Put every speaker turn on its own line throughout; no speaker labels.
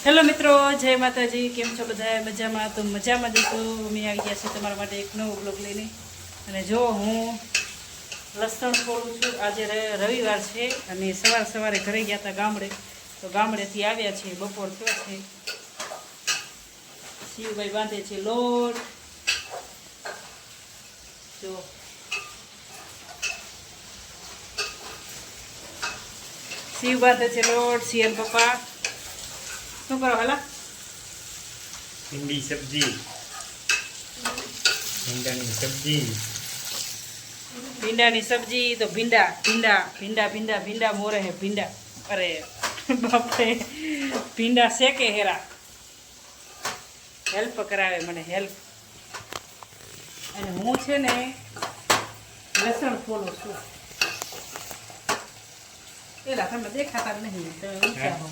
Hello મિત્રો, જય માતાજી. કેમ છો બધા? મજામાં? તો મજામાં જશો. અમે આવી ગયા છીએ તમારા માટે એક નવો બ્લોગ લઈને. અને જો હું લસણ ફોડું છું. આજે રવિવાર છે અને સવારે ઘરે ગયા હતા ગામડે. તો ગામડેથી આવ્યા છીએ, બપોર થયો છે. શિવભાઈ બાંધે છે લોટ. જો શિવ બાંધે છે લોટ. શિયન પપ્પા શું કરો? હાલા
ભીંડી સબ્જી, ભીંડાની સબ્જી,
ભીંડાની સબ્જી. તો ભીંડા મોરે હે ભીંડા. અરે બાપરે, ભીંડા શેકે હેરા. હેલ્પ કરાવે મને, હેલ્પ. અને હું છે ને લસણ ફોલું છું. પેલા તમે દેખાતા નહીં, તમે ઊંચા હો.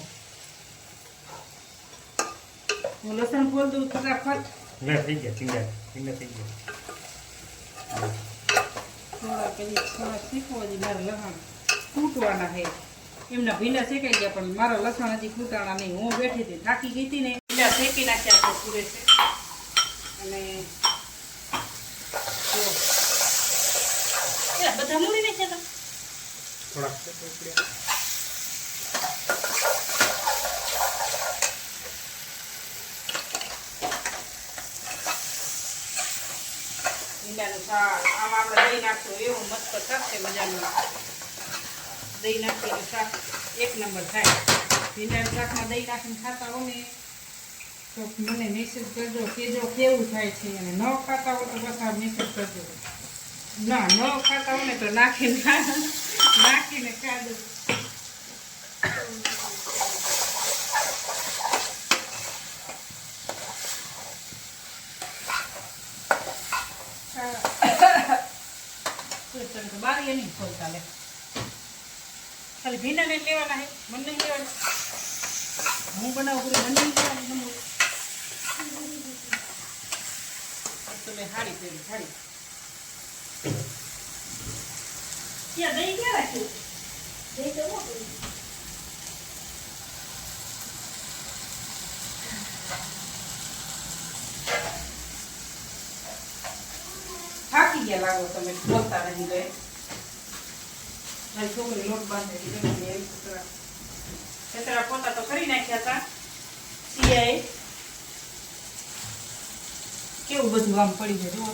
હું લસણ ફોલ દઉં ફટાફટ.
ના થઈ ગયા ભીંડા થઈ ગયા.
થોડા શીખવા હજી મારે લસણ ફૂટવાના છે. એમના ભીંડા શેકાઈ ગયા પણ મારા લસણ હજી ફૂટાણા નહીં. હું બેઠી હતી, થાકી ગઈ હતી ને. ભીંડા શેકી નાખ્યા છે પૂરે છે. અને બધા મૂળી નાખ્યા હતા.
થોડાક
ભીંડાનું શાક આમાં આપણે દહીં નાખશું એવું મસ્ત થશે મજાનું. દહીં નાખીને શાક એક નંબર થાય. ભીંડાના શાકમાં દહીં નાખીને ખાતા હો ને તો મને મેસેજ કરજો, કેજો કેવું થાય છે. અને ન ખાતા હો તો પાછા મેસેજ કરજો. ના, ન ખાતા હો ને તો નાખીને ખાધું. બારી નહીં ખોલતા લે, ખાલી ભીંડાને લેવાના હે, મને નહીં લેવાના. હું બનાવું પૂરી, મને નહીં લેવાની. તો મેં હાડી પહેરી, હાડી ક્યાં દહીં ક્યાં રાખ્યું? દહીં તો મોટું. થાકી ગયા લાગો તમે, બોલતા નહીં ગયે. મારી છોકરી લોટ બાંધે ખેતરા પોતા તો કરી નાખ્યા હતા સિયાએ. કેવું બધું આમ પડી જાય. જુઓ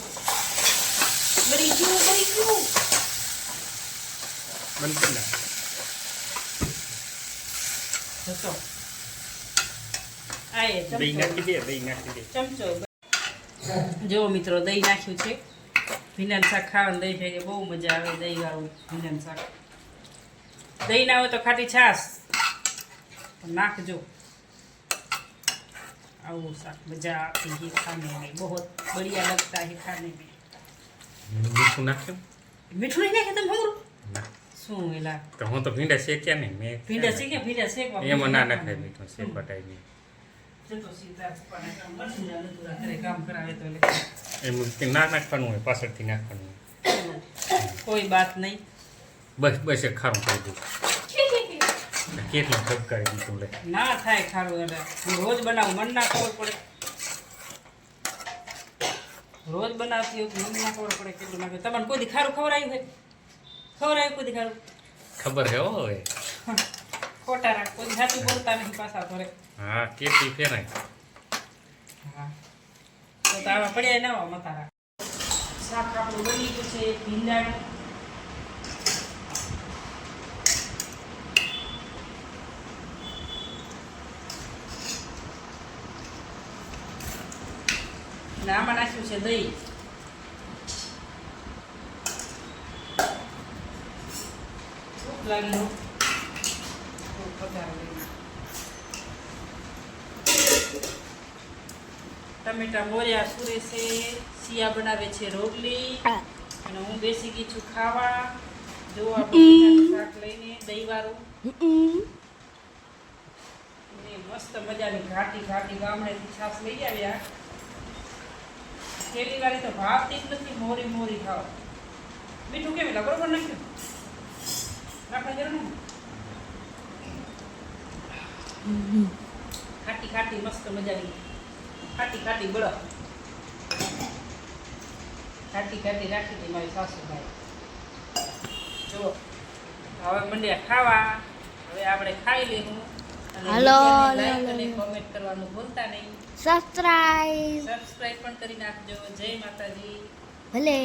બરી ગયું
બંધ કરી નાખ.
જતો આયે
દહીં નાખી દે.
ચમચો. જો મિત્રો, દહીં નાખ્યું છે. ભીંડાનું શાક ખાવાનું દહીં ભેગે બહુ મજા આવે. દહીં વાળું ભીંડાનું શાક. દહીં ના હોય તો ખાટી છાશ નાખજો. આવું શાક મજા आती है खाने में, बहुत बढ़िया लगता है खाने में.
મીઠું નાખ્યું?
મીઠું નહીં નાખે તમે હમરું?
ના.
શું એલા
તો હું તો ભીંડા શેક્યા નહીં. મેં
ભીંડા શેકવા
એમાં ના નખાય મીઠું, શેક બટાઈ નહીં.
જતો સીધા ઘરે કામ કરાવે તો
એમ ના નાખવાનું હોય, પાછળથી નાખવાનું હોય.
કોઈ બાત નહીં.
બસ એક ખારું કરી દીધું. કેટલું ધબકારી દીધું લે.
ના થાય ખારું. એટલે હું રોજ બનાવું, મન ના ખબર પડે. રોજ બનાવતી એવું મન ના ખબર પડે કેટલું નાખે. તમને કોઈ દી ખારું ખવડાવ્યું હોય? ખવડાવ્યું કોઈ દી ખારું?
ખબર હે હોય.
ખોટા રાખ, કોઈ સાચું બોલતા નહીં પાછા ઘરે.
હા, કેટલી ફેરાય.
હા, તો આવા પડ્યા ના હોય મતારા. શાક આપણું બની ગયું છે ભીંડાનું. ને આમાં નાખ્યું છે દહીં. ભૂખ લાગી ટમેટા મોર્યા સુરે છે. સિયા બનાવે છે રોટલી અને હું બેસી ગઈ છું ખાવા. જો આપણે શાક લઈને દહીં વાળું મસ્ત મજાની ઘાટી ગામડેથી છાશ લઈ આવ્યા. થેલી વાળી તો ભાવતી જ નથી, મોરી ખાવ. મીઠું કેવી લાગે? બરોબર નાખ્યું? નાખવા જરૂર નહીં. ખાટી ખાટી મસ્ત મજાની ખાટી ખાટી બળો ખાટી ખાટી રાખી હતી મારી સાસુભાઈ. જો હવે મંડ્યા ખાવા. હવે આપણે ખાઈ લેવું. અને
હાલો,
લાઈક
હાલો,
અને
હાલો.
કોમેન્ટ કરવાનું ભૂલતા નહીં.
સબસ્ક્રાઇબ
સબસ્ક્રાઇબ પણ કરી નાખજો. જય માતાજી.
ભલે